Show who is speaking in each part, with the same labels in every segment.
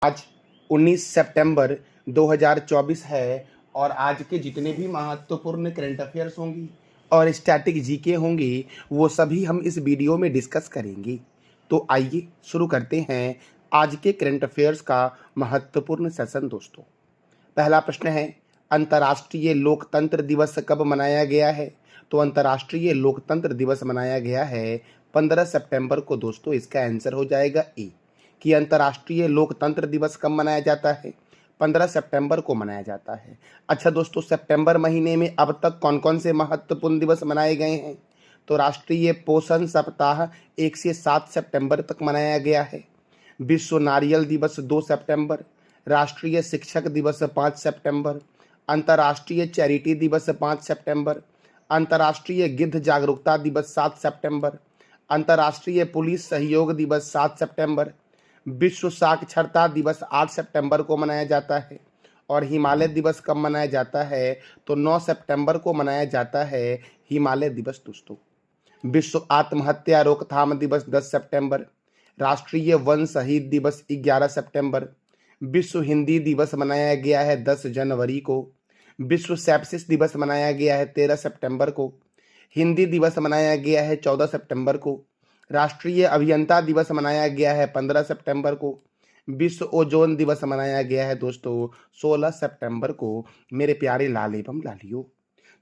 Speaker 1: आज 19 सितंबर 2024 है और आज के जितने भी महत्वपूर्ण करंट अफेयर्स होंगी और स्टैटिक जीके होंगी वो सभी हम इस वीडियो में डिस्कस करेंगे। तो आइए शुरू करते हैं आज के करंट अफेयर्स का महत्वपूर्ण सेशन दोस्तों। पहला प्रश्न है, अंतर्राष्ट्रीय लोकतंत्र दिवस कब मनाया गया है? तो अंतर्राष्ट्रीय लोकतंत्र दिवस मनाया गया है 15 सितंबर को दोस्तों। इसका आंसर हो जाएगा ए कि अंतर्राष्ट्रीय लोकतंत्र दिवस कब मनाया जाता है? 15 सितंबर को मनाया जाता है। अच्छा दोस्तों, सितंबर महीने में अब तक कौन कौन से महत्वपूर्ण दिवस मनाए गए हैं? तो राष्ट्रीय पोषण सप्ताह 1 से 7 सितंबर तक मनाया गया है। विश्व नारियल दिवस 2 सितंबर, राष्ट्रीय शिक्षक दिवस 5 सितंबर, अंतर्राष्ट्रीय चैरिटी दिवस 5 सितंबर, अंतर्राष्ट्रीय गिद्ध जागरूकता दिवस 7 सितंबर, अंतर्राष्ट्रीय पुलिस सहयोग दिवस 7 सितंबर, विश्व साक्षरता दिवस 8 सितंबर को मनाया जाता है। और हिमालय दिवस कब मनाया जाता है? तो 9 सितंबर को मनाया जाता है हिमालय दिवस दोस्तों। विश्व आत्महत्या रोकथाम दिवस 10 सितंबर, राष्ट्रीय वन शहीद दिवस 11 सितंबर, विश्व हिंदी दिवस मनाया गया है 10 जनवरी को, विश्व सेप्सिस दिवस मनाया गया है 13 सितंबर को, हिंदी दिवस मनाया गया है 14 सितंबर को, राष्ट्रीय अभियंता दिवस मनाया गया है 15 सितंबर को, विश्व ओजोन दिवस मनाया गया है दोस्तों 16 सितंबर को। मेरे प्यारे लाल एवं लालियों,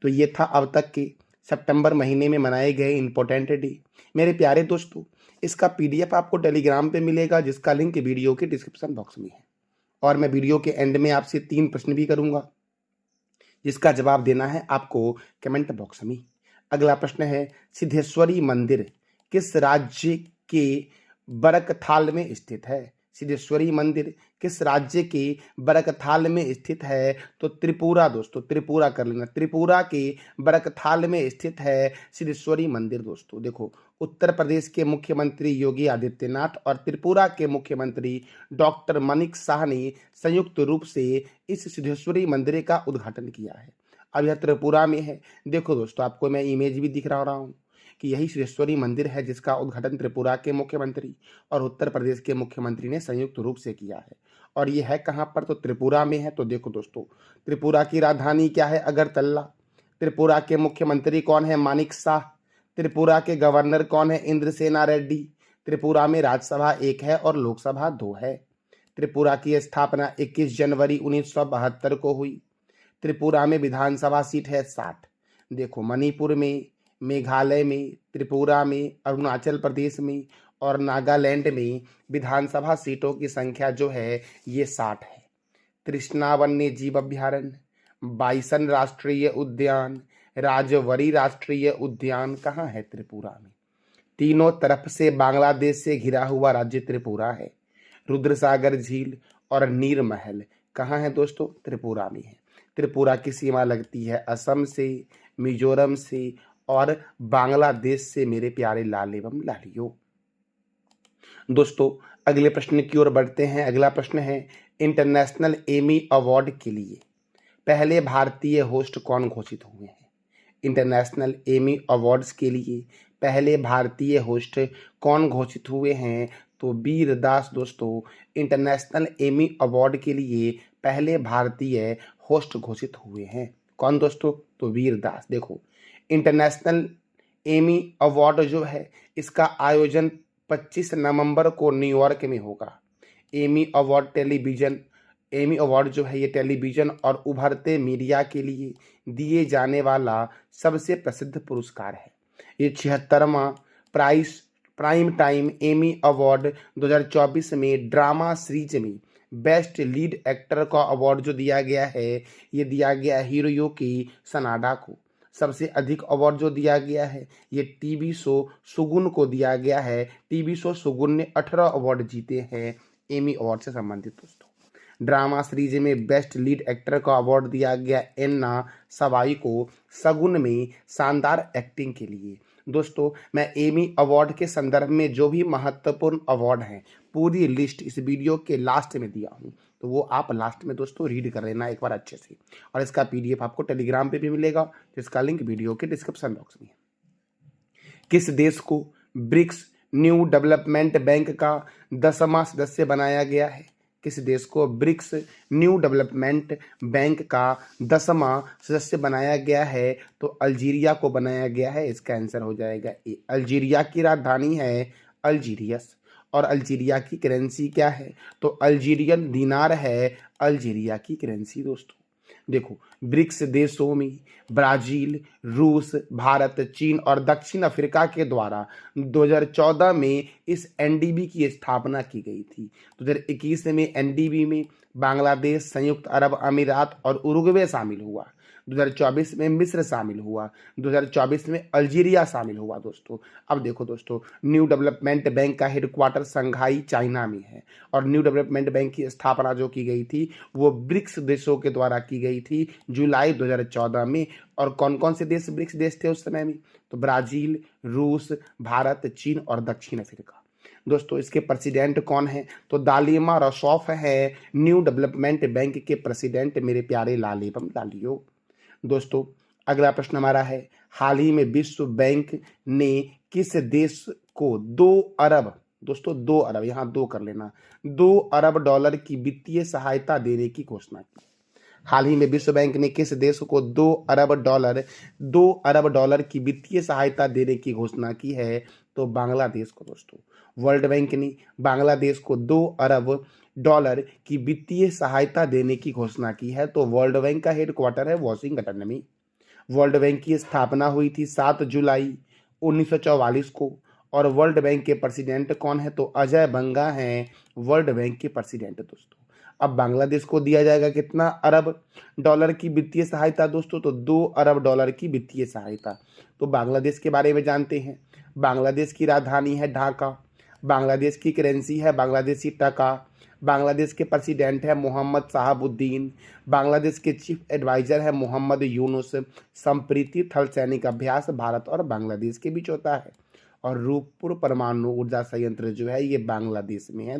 Speaker 1: तो ये था अब तक के सितंबर महीने में मनाए गए इंपॉर्टेंट डे। मेरे प्यारे दोस्तों, इसका पीडीएफ आपको टेलीग्राम पे मिलेगा जिसका लिंक वीडियो के डिस्क्रिप्शन बॉक्स में है। और मैं वीडियो के एंड में आपसे 3 प्रश्न भी करूंगा जिसका जवाब देना है आपको कमेंट बॉक्स में। अगला प्रश्न है, सिद्धेश्वरी मंदिर किस राज्य के बरकथाल में स्थित है? सिद्धेश्वरी मंदिर किस राज्य के बरकथाल में स्थित है? तो त्रिपुरा दोस्तों, त्रिपुरा कर लेना। त्रिपुरा के बरकथाल में स्थित है सिद्धेश्वरी मंदिर दोस्तों। देखो, उत्तर प्रदेश के मुख्यमंत्री योगी आदित्यनाथ और त्रिपुरा के मुख्यमंत्री डॉक्टर मानिक साह ने संयुक्त रूप से इस सिद्धेश्वरी मंदिर का उद्घाटन किया है। अब यह त्रिपुरा में है। देखो दोस्तों, आपको मैं इमेज भी दिख रहा हूँ कि यही सिद्धेश्वरी मंदिर है जिसका उद्घाटन त्रिपुरा के मुख्यमंत्री और उत्तर प्रदेश के मुख्यमंत्री ने संयुक्त रूप से किया है। और ये है कहाँ पर? तो त्रिपुरा में है। तो देखो दोस्तों, त्रिपुरा की राजधानी क्या है? अगरतला। त्रिपुरा के मुख्यमंत्री कौन है? मानिक साह। त्रिपुरा के गवर्नर कौन है? इंद्रसेना रेड्डी। त्रिपुरा में राज्यसभा 1 है और लोकसभा 2 है। त्रिपुरा की स्थापना 21 जनवरी 1972 को हुई। त्रिपुरा में विधानसभा सीट है 60। देखो, मणिपुर में, मेघालय में, त्रिपुरा में, अरुणाचल प्रदेश में और नागालैंड में विधानसभा सीटों की संख्या जो है ये 60 है। तृष्णा वन्य जीव अभ्यारण्य, बाइसन राष्ट्रीय उद्यान, राजवरी राष्ट्रीय उद्यान कहाँ है? त्रिपुरा में। तीनों तरफ से बांग्लादेश से घिरा हुआ राज्य त्रिपुरा है। रुद्रसागर झील और नीर महल कहाँ है दोस्तों? त्रिपुरा में है। त्रिपुरा की सीमा लगती है असम से, मिजोरम से और बांग्लादेश से मेरे प्यारे लाल एवं लालियों। दोस्तों, अगले प्रश्न की ओर बढ़ते हैं। अगला प्रश्न है, इंटरनेशनल एमी अवार्ड के लिए पहले भारतीय होस्ट कौन घोषित हुए हैं? इंटरनेशनल एमी अवार्ड्स के लिए पहले भारतीय होस्ट कौन घोषित हुए हैं? तो वीर दास दोस्तों इंटरनेशनल एमी अवार्ड के लिए पहले भारतीय होस्ट घोषित हुए हैं। कौन दोस्तों? तो वीर दास। देखो, इंटरनेशनल एमी अवार्ड जो है इसका आयोजन 25 नवंबर को न्यूयॉर्क में होगा। एमी अवार्ड जो है ये टेलीविजन और उभरते मीडिया के लिए दिए जाने वाला सबसे प्रसिद्ध पुरस्कार है। ये 76वां प्राइम टाइम एमी अवार्ड 2024 में ड्रामा सीरीज में बेस्ट लीड एक्टर का अवार्ड जो दिया गया है ये दिया गया है हिरोयुकी सनाडा को। सबसे अधिक अवार्ड जो दिया गया है ये टीवी शो सुगुन को दिया गया है। टीवी शो सुगुन ने 18 अवार्ड जीते हैं एमी अवार्ड से संबंधित दोस्तों। ड्रामा सीरीज में बेस्ट लीड एक्टर का अवार्ड दिया गया एन्ना सवाई को सगुन में शानदार एक्टिंग के लिए। दोस्तों, मैं एमी अवार्ड के संदर्भ में जो भी महत्वपूर्ण अवार्ड हैं पूरी लिस्ट इस वीडियो के लास्ट में दिया हूँ, तो वो आप लास्ट में दोस्तों रीड कर लेना एक बार अच्छे से। और इसका पीडीएफ आपको टेलीग्राम पे भी मिलेगा जिसका लिंक वीडियो के डिस्क्रिप्शन बॉक्स में है। किस देश को ब्रिक्स न्यू डेवलपमेंट बैंक का 10वां सदस्य बनाया गया है? किस देश को ब्रिक्स न्यू डेवलपमेंट बैंक का 10वां सदस्य बनाया गया है? तो अल्जीरिया को बनाया गया है। इसका आंसर हो जाएगा ए। अल्जीरिया की राजधानी है अल्जीरियस। और अल्जीरिया की करेंसी क्या है? तो अल्जीरियन दिनार है अल्जीरिया की करेंसी। दोस्तों देखो, ब्रिक्स देशों में ब्राजील, रूस, भारत, चीन और दक्षिण अफ्रीका के द्वारा 2014 में इस एनडीबी की स्थापना की गई थी। 2021 में एनडीबी में बांग्लादेश, संयुक्त अरब अमीरात और उरुग्वे शामिल हुआ। 2024 में मिस्र शामिल हुआ। 2024 में अल्जीरिया शामिल हुआ। दोस्तों अब देखो दोस्तों, न्यू डेवलपमेंट बैंक का हेडक्वार्टर संघाई चाइना में है। और न्यू डेवलपमेंट बैंक की स्थापना जो की गई थी वो ब्रिक्स देशों के द्वारा की गई थी जुलाई 2014 में। और कौन कौन से देश ब्रिक्स देश थे उस समय में? तो ब्राजील, रूस, भारत, चीन और दक्षिण अफ्रीका। दोस्तों इसके प्रेसिडेंट कौन है? तो दालिमा रसौफ है न्यू डेवलपमेंट बैंक के प्रेसिडेंट, मेरे प्यारे लालेबम लालियो। दोस्तों अगला प्रश्न हमारा है, हाल ही में विश्व बैंक ने किस देश को 2 अरब, दोस्तों 2 अरब, यहां 2 कर लेना, 2 अरब डॉलर की वित्तीय सहायता देने की घोषणा की? हाल ही में विश्व बैंक ने किस देश को 2 अरब डॉलर की वित्तीय सहायता देने की घोषणा की है? तो बांग्लादेश को। दोस्तों वर्ल्ड बैंक ने बांग्लादेश को 2 अरब डॉलर की वित्तीय सहायता देने की घोषणा की है। तो वर्ल्ड बैंक का हेडक्वार्टर है वॉशिंगटन में। वर्ल्ड बैंक की स्थापना हुई थी 7 जुलाई 1944 को। और वर्ल्ड बैंक के प्रेसिडेंट कौन है? तो अजय बंगा हैं वर्ल्ड बैंक के प्रेसिडेंट। दोस्तों अब बांग्लादेश को दिया जाएगा कितना अरब डॉलर की वित्तीय सहायता? दोस्तों तो 2 अरब डॉलर की वित्तीय सहायता। तो बांग्लादेश के बारे में जानते हैं। बांग्लादेश की राजधानी है ढाका। बांग्लादेश की करेंसी है बांग्लादेशी टका। बांग्लादेश के प्रेसिडेंट है मोहम्मद साहबुद्दीन। बांग्लादेश के चीफ एडवाइजर है मोहम्मद यूनुस। संप्रीति थल सैनिक अभ्यास भारत और बांग्लादेश के बीच होता है। और रूपपुर परमाणु ऊर्जा संयंत्र जो है ये बांग्लादेश में है।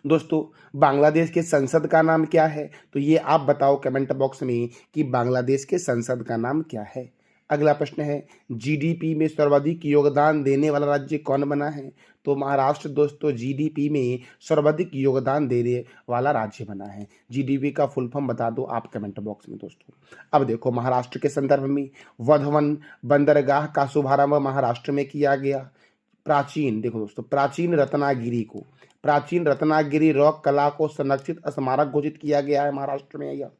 Speaker 1: दोस्तों बांग्लादेश के संसद का नाम क्या है? तो ये आप बताओ कमेंट बॉक्स में कि बांग्लादेश के संसद का नाम क्या है। अगला प्रश्न है, जीडीपी में सर्वाधिक योगदान देने वाला राज्य कौन बना है? तो महाराष्ट्र। दोस्तों जीडीपी में सर्वाधिक योगदान देने वाला राज्य बना है। जीडीपी का फुल फॉर्म बता दो आप कमेंट बॉक्स में। दोस्तों अब देखो, महाराष्ट्र के संदर्भ में वधवन बंदरगाह का शुभारंभ महाराष्ट्र में किया गया। प्राचीन, देखो दोस्तों, प्राचीन रत्नागिरी रॉक कला को संरक्षित स्मारक घोषित किया गया है महाराष्ट्र में। यह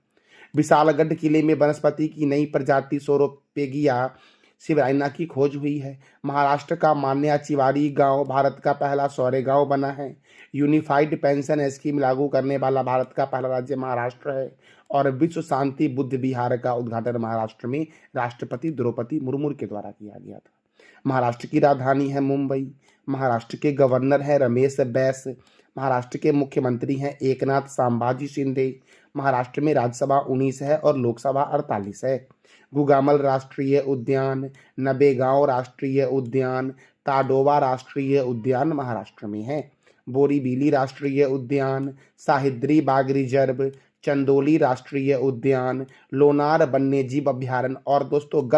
Speaker 1: विशालगढ़ किले में वनस्पति की नई प्रजाति सोरोपेगिया सिवराइना की खोज हुई है। महाराष्ट्र का मान्याचिवारी गांव भारत का पहला सौर गांव बना है। यूनिफाइड पेंशन स्कीम लागू करने वाला भारत का पहला राज्य महाराष्ट्र है। और विश्व शांति बुद्ध विहार का उद्घाटन महाराष्ट्र में राष्ट्रपति द्रौपदी मुर्मू के द्वारा किया गया था। महाराष्ट्र की राजधानी है मुंबई। महाराष्ट्र के गवर्नर हैं रमेश बैस। महाराष्ट्र के मुख्यमंत्री हैं एकनाथ संभाजी शिंदे। महाराष्ट्र में राज्यसभा 19 है और लोकसभा 48 है। गुगामल राष्ट्रीय उद्यान, नबेगांव राष्ट्रीय उद्यान, ताडोबा राष्ट्रीय उद्यान महाराष्ट्र में है। बोरीबिली राष्ट्रीय उद्यान, साहिद्री बाग रिजर्व, चंदोली राष्ट्रीय उद्यान, लोनार वन्यजीव अभ्यारण्य और दोस्तों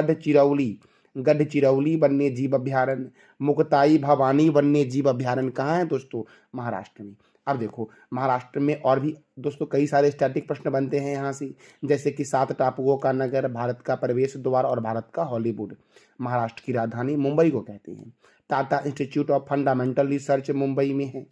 Speaker 1: गढ़चिरौली वन्यजीव अभ्यारण्य, मुक्ताई भवानी वन्यजीव अभ्यारण्य कहाँ है? दोस्तों महाराष्ट्र में। अब देखो, महाराष्ट्र में और भी दोस्तों कई सारे स्टैटिक प्रश्न बनते हैं यहाँ से, जैसे कि 7 टापुओं का नगर, भारत का प्रवेश द्वार और भारत का हॉलीवुड। महाराष्ट्र की राजधानी मुंबई को कहते हैं। Tata institute of fundamental research Mumbai में है।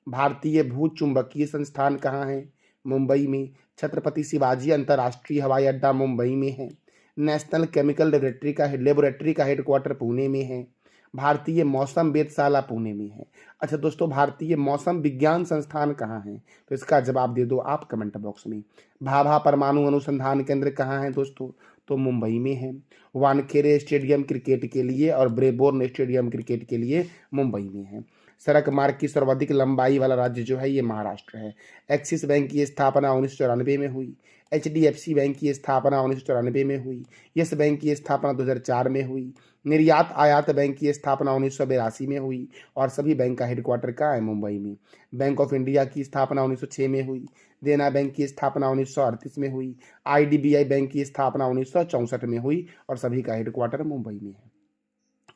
Speaker 1: भारतीय भू चुंबकीय संस्थान कहाँ है? मुंबई में। छत्रपति शिवाजी अंतर्राष्ट्रीय हवाई अड्डा मुंबई में है। नेशनल केमिकल लेबोरेटरी का हेडक्वार्टर पुणे में है। भारतीय मौसम वेधशाला पुणे में है। अच्छा दोस्तों, भारतीय मौसम विज्ञान संस्थान कहाँ है? तो इसका जवाब दे दो आप कमेंट बॉक्स में। भाभा परमाणु अनुसंधान केंद्र कहाँ है? दोस्तों तो मुंबई में है। वानखेड़े स्टेडियम क्रिकेट के लिए और ब्रेबोर्न स्टेडियम क्रिकेट के लिए मुंबई में है। सड़क मार्ग की सर्वाधिक लंबाई वाला राज्य जो है ये महाराष्ट्र है। एक्सिस बैंक की स्थापना 1994 में हुई। HDFC बैंक की स्थापना 1994 में हुई। यस बैंक की स्थापना 2004 में हुई। निर्यात आयात बैंक की स्थापना 1982 में हुई और सभी बैंक का हेडक्वार्टर कहाँ है? मुंबई में। बैंक ऑफ इंडिया की स्थापना 1906 में हुई। देना बैंक की स्थापना 1938 में हुई। IDBI बैंक की स्थापना 1964 में हुई और सभी का हेडक्वार्टर मुंबई में है।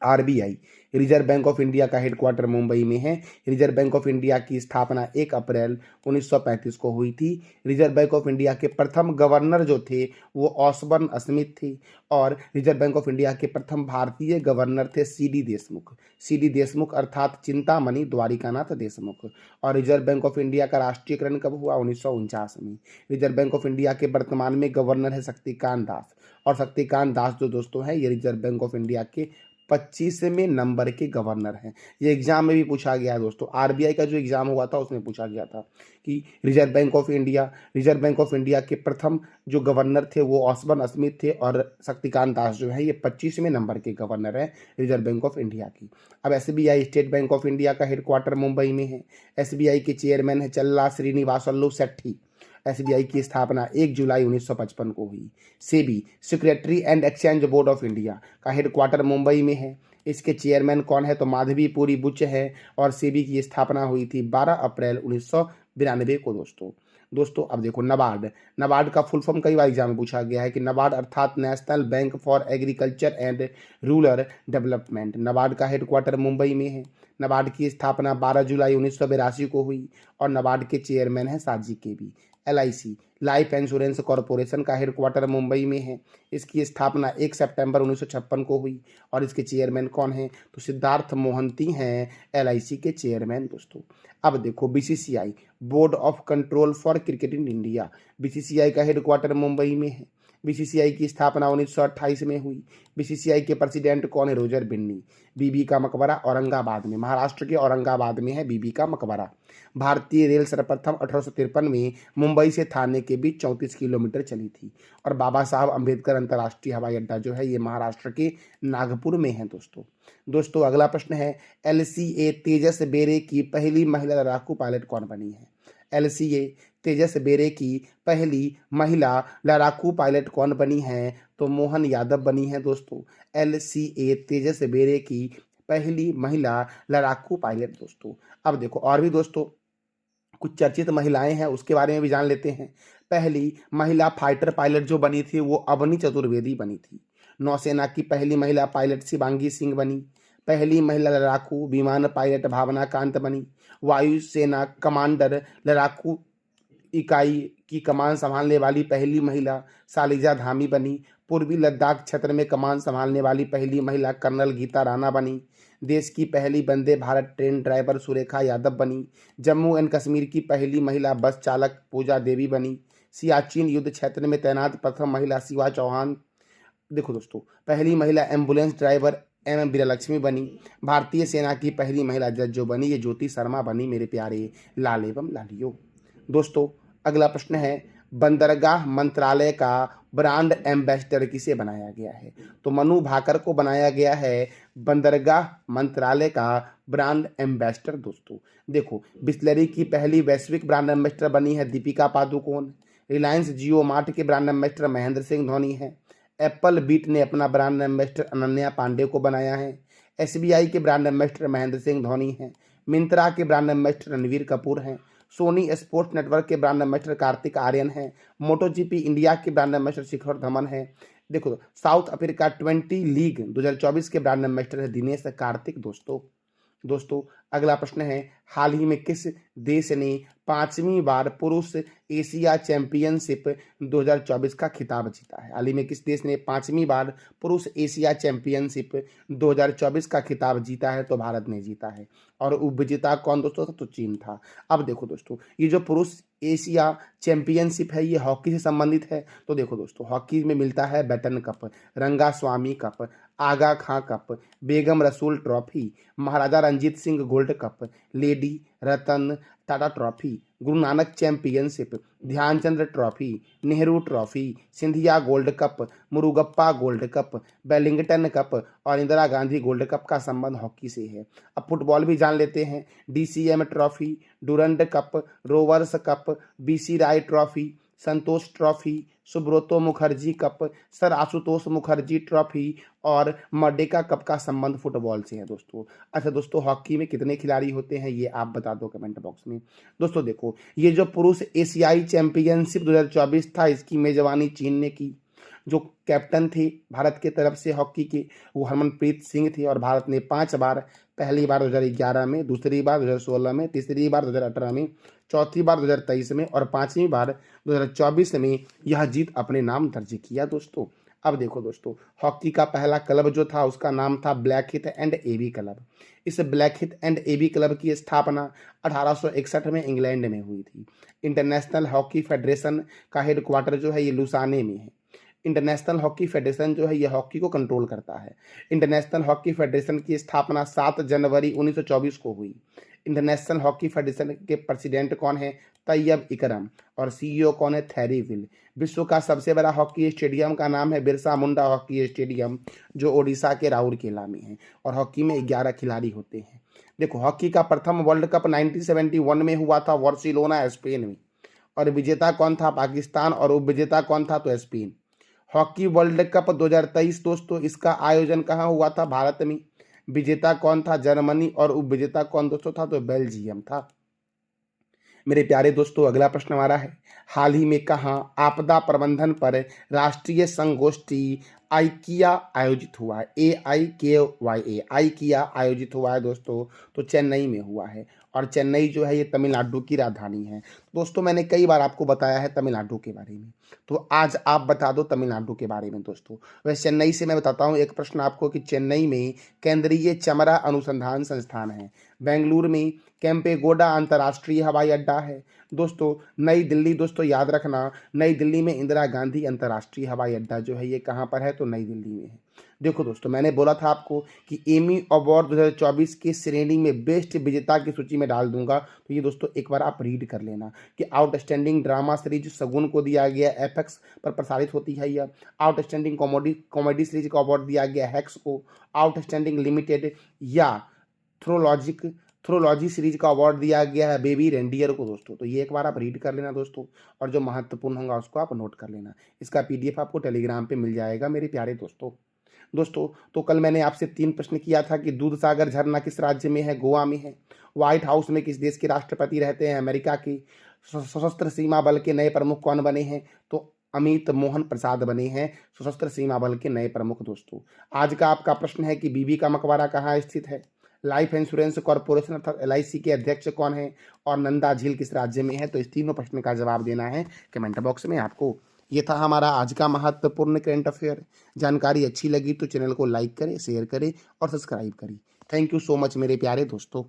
Speaker 1: RBI, reserve bank of India का हेडक्वार्टर मुंबई में है। रिजर्व बैंक ऑफ इंडिया की स्थापना 1 अप्रैल 1935 को हुई थी। रिजर्व बैंक ऑफ इंडिया के प्रथम गवर्नर जो थे वो ऑसबर्न स्मिथ थे और रिजर्व बैंक ऑफ इंडिया के प्रथम भारतीय गवर्नर थे सीडी देशमुख। सीडी देशमुख अर्थात चिंतामणि द्वारिकानाथ देशमुख। और रिजर्व बैंक ऑफ इंडिया का राष्ट्रीयकरण कब हुआ? 1949 में। रिजर्व बैंक ऑफ इंडिया के वर्तमान में गवर्नर है शक्तिकांत दास। और शक्तिकांत दास जो दोस्तों हैं ये रिजर्व बैंक ऑफ इंडिया के 25वें नंबर के गवर्नर हैं। ये एग्जाम में भी पूछा गया है दोस्तों। आरबीआई का जो एग्जाम हुआ था उसमें पूछा गया था कि रिजर्व बैंक ऑफ इंडिया के प्रथम जो गवर्नर थे वो ऑसबर्न स्मिथ थे और शक्तिकांत दास जो है ये 25वें नंबर के गवर्नर हैं रिजर्व बैंक ऑफ इंडिया की। अब SBI, state bank of India का हेडक्वार्टर मुंबई में है। एसबीआई के चेयरमैन है चल्ला श्रीनिवासल्लु सेट्ठी। एसबीआई की स्थापना 1 जुलाई 1955 को हुई। SEBI, security and exchange board of India का हेडक्वार्टर मुंबई में है। इसके चेयरमैन कौन है? तो माधवीपुरी बुच है। और सेबी की स्थापना हुई थी 12 अप्रैल 1992 को दोस्तों अब देखो नबार्ड का फुल फॉर्म कई बार एग्जाम में पूछा गया है कि नबार्ड अर्थात national bank for agriculture and rural development. NABARD का हेडक्वार्टर मुंबई में है। नबार्ड की स्थापना 12 जुलाई 1982 को हुई और नबार्ड के चेयरमैन हैं साजी केबी। एलआईसी, लाइफ इंश्योरेंस कॉरपोरेशन का हेडक्वार्टर मुंबई में है। इसकी स्थापना 1 सितंबर 1956 को हुई और इसके चेयरमैन कौन हैं? तो सिद्धार्थ मोहंती हैं एलआईसी के चेयरमैन दोस्तों। अब देखो BCCI, board of control for cricket in India. BCCI का हेडक्वार्टर मुंबई में है। बीसीसीआई की स्थापना 1928 में हुई। बीसीसीआई के प्रेसिडेंट कौन है? रोजर बिन्नी। बीबी का मकबरा औरंगाबाद में, महाराष्ट्र के औरंगाबाद में है बीबी का मकबरा। भारतीय रेल सर्वप्रथम 1853 में मुंबई से थाने के बीच 34 किलोमीटर चली थी। और बाबा साहब अम्बेडकर अंतर्राष्ट्रीय हवाई अड्डा जो है ये महाराष्ट्र के नागपुर में है दोस्तों अगला प्रश्न है, एलसीए तेजस बेरे की पहली महिला लड़ाकू पायलट कौन बनी है? एलसीए तेजस बेरे की पहली महिला लड़ाकू पायलट कौन बनी है? तो मोहन यादव बनी है दोस्तों। एलसीए तेजस बेरे की पहली महिला लड़ाकू पायलट दोस्तों। अब देखो और भी दोस्तों कुछ चर्चित महिलाएं हैं उसके बारे में भी जान लेते हैं। पहली महिला फाइटर पायलट जो बनी थी वो अवनी चतुर्वेदी बनी थी। नौसेना की पहली महिला पायलट शिवांगी सिंह बनी। पहली महिला लड़ाकू विमान पायलट भावना कांत बनी। वायुसेना कमांडर लड़ाकू इकाई की कमान संभालने वाली पहली महिला शालिजा धामी बनी। पूर्वी लद्दाख क्षेत्र में कमान संभालने वाली पहली महिला कर्नल गीता राणा बनी। देश की पहली वंदे भारत ट्रेन ड्राइवर सुरेखा यादव बनी। जम्मू एंड कश्मीर की पहली महिला बस चालक पूजा देवी बनी। सियाचिन युद्ध क्षेत्र में तैनात प्रथम महिला शिवा चौहान। देखो दोस्तों पहली महिला एम्बुलेंस ड्राइवर एम वीरलक्ष्मी बनी। भारतीय सेना की पहली महिला जज जो बनी ये ज्योति शर्मा बनी मेरे प्यारे लाल एवं लालियो। दोस्तों अगला प्रश्न है, बंदरगाह मंत्रालय का ब्रांड एम्बेसडर किसे बनाया गया है? तो मनु भाकर को बनाया गया है बंदरगाह मंत्रालय का ब्रांड एम्बेसडर दोस्तों। देखो बिस्लरी की पहली वैश्विक ब्रांड एम्बेसडर बनी है दीपिका पादुकोण। रिलायंस जियो मार्ट के ब्रांड एम्बेसडर महेंद्र सिंह धोनी है। एप्पल बीट ने अपना ब्रांड एम्बेसडर अनन्या पांडे को बनाया है। एसबीआई के ब्रांड एम्बेसडर महेंद्र सिंह धोनी हैं। मिंत्रा के ब्रांड एम्बेसडर रणवीर कपूर हैं। सोनी स्पोर्ट्स नेटवर्क के ब्रांड एम्बेसडर कार्तिक आर्यन हैं। मोटोजीपी इंडिया के ब्रांड एम्बेसडर शिखर धवन है। देखो साउथ अफ्रीका 20 लीग 2024 के ब्रांड एम्बेसडर है दिनेश कार्तिक दोस्तों अगला प्रश्न है, हाल ही में किस देश ने 5वीं बार पुरुष एशिया चैंपियनशिप 2024 का खिताब जीता है? हाल ही में किस देश ने 5वीं बार पुरुष एशिया चैंपियनशिप 2024 का खिताब जीता है? तो भारत ने जीता है। और उपविजेता कौन दोस्तों था? तो चीन था। अब देखो दोस्तों ये जो पुरुष एशिया चैंपियनशिप है ये हॉकी से संबंधित है। तो देखो दोस्तों हॉकी में मिलता है Beighton cup, Rangaswamy cup, Aga Khan cup, Begum Rasool trophy, Maharaja Ranjit Singh gold cup, lady Ratan Tata trophy, Guru Nanak championship, Dhyanchand trophy, Nehru trophy, Scindia gold cup, Murugappa gold cup, Wellington cup और इंदिरा गांधी गोल्ड कप का संबंध हॉकी से है। अब फुटबॉल भी जान लेते हैं, DCM trophy, Durand cup, Rovers cup, BC Roy trophy, Santosh trophy, Subroto Mukherjee cup, sir Ashutosh Mukherjee trophy और मर्डेका कप का संबंध फुटबॉल से है दोस्तों। अच्छा दोस्तों हॉकी में कितने खिलाड़ी होते हैं ये आप बता दो कमेंट बॉक्स में। दोस्तों देखो ये जो पुरुष एशियाई चैंपियनशिप 2024 था इसकी मेजबानी चीन ने की। जो कैप्टन थे भारत के तरफ से हॉकी के, वो हरमनप्रीत सिंह थे और भारत ने 5 बार, पहली बार 2011 में, दूसरी बार 2016 में, तीसरी बार 2018 में, चौथी बार 2023 में और पांचवी बार 2024 में यह जीत अपने नाम दर्ज किया दोस्तों। अब देखो दोस्तों, हॉकी का पहला क्लब जो था उसका नाम था ब्लैक हिथ एंड एबी क्लब। इस ब्लैक हिथ एंड एबी क्लब की स्थापना 1861 में इंग्लैंड में हुई थी। इंटरनेशनल हॉकी फेडरेशन का हेडक्वार्टर जो है ये लुसाने में है। इंटरनेशनल हॉकी फेडरेशन जो है ये हॉकी को कंट्रोल करता है। इंटरनेशनल हॉकी फेडरेशन की स्थापना 7 जनवरी 1924 को हुई। इंटरनेशनल हॉकी फेडरेशन के प्रेसिडेंट कौन है? तैयब इकरम। और सीईओ कौन है? Theory will. विश्व का सबसे बड़ा हॉकी स्टेडियम का नाम है बिरसा मुंडा हॉकी स्टेडियम, जो ओडिशा के राउरकेला में है। और हॉकी में 11 खिलाड़ी होते हैं। देखो, हॉकी का प्रथम वर्ल्ड कप 1971 में हुआ था बार्सिलोना स्पेन में, और विजेता कौन था? पाकिस्तान। और उपविजेता कौन था? तो स्पेन। हॉकी वर्ल्ड कप 2023 दोस्तों, इसका आयोजन कहाँ हुआ था? भारत में। विजेता कौन था? जर्मनी। और उपविजेता कौन दोस्तों था? तो बेल्जियम था। मेरे प्यारे दोस्तों, अगला प्रश्न हमारा है, हाल ही में कहाँ आपदा प्रबंधन पर राष्ट्रीय संगोष्ठी आइकिया आयोजित हुआ है? AIKYA, आइकिया आयोजित हुआ है दोस्तों। तो चेन्नई में हुआ है, और चेन्नई जो है ये तमिलनाडु की राजधानी है। दोस्तों, मैंने कई बार आपको बताया है तमिलनाडु के बारे में, तो आज आप बता दो तमिलनाडु के बारे में दोस्तों। वैसे चेन्नई से मैं बताता हूँ एक प्रश्न आपको कि चेन्नई में केंद्रीय चमड़ा अनुसंधान संस्थान है। बेंगलुरु में कैंपेगौड़ा अंतर्राष्ट्रीय हवाई अड्डा है दोस्तों। नई दिल्ली दोस्तों याद रखना, नई दिल्ली में इंदिरा गांधी अंतर्राष्ट्रीय हवाई अड्डा जो है ये कहाँ पर है? तो नई दिल्ली में है। देखो दोस्तों, मैंने बोला था आपको कि एमी अवार्ड 2024 की श्रेणी में बेस्ट विजेता की सूची में डाल दूंगा, तो ये दोस्तों एक बार आप रीड कर लेना कि आउटस्टैंडिंग ड्रामा सीरीज शगुन को दिया गया, एफएक्स पर प्रसारित होती है यह। आउटस्टैंडिंग कॉमेडी सीरीज का अवार्ड दिया गया हैक्स को। आउटस्टैंडिंग लिमिटेड या थ्रोलॉजी सीरीज का अवार्ड दिया गया है बेबी रेंडियर को दोस्तों। तो ये एक बार आप रीड कर लेना दोस्तों, और जो महत्वपूर्ण होगा उसको आप नोट कर लेना। इसका पीडीएफ आपको टेलीग्राम पे मिल जाएगा मेरे प्यारे दोस्तों। तो कल मैंने आपसे 3 प्रश्न किया था कि दूध सागर झरना किस राज्य में है? गोवा में है। व्हाइट हाउस में किस देश के राष्ट्रपति रहते हैं? अमेरिका की। सशस्त्र सीमा बल के नए प्रमुख कौन बने हैं? तो अमित मोहन प्रसाद बने हैं सशस्त्र सीमा बल के नए प्रमुख दोस्तों। आज का आपका प्रश्न है कि बीबी का मकबरा कहाँ स्थित है? लाइफ इंश्योरेंस कॉर्पोरेशन अर्थात LIC के अध्यक्ष कौन है? और नंदा झील किस राज्य में है? तो इस तीनों प्रश्न का जवाब देना है कमेंट बॉक्स में आपको। ये था हमारा आज का महत्वपूर्ण करंट अफेयर। जानकारी अच्छी लगी तो चैनल को लाइक करें, शेयर करें और सब्सक्राइब करें। थैंक यू सो मच मेरे प्यारे दोस्तों।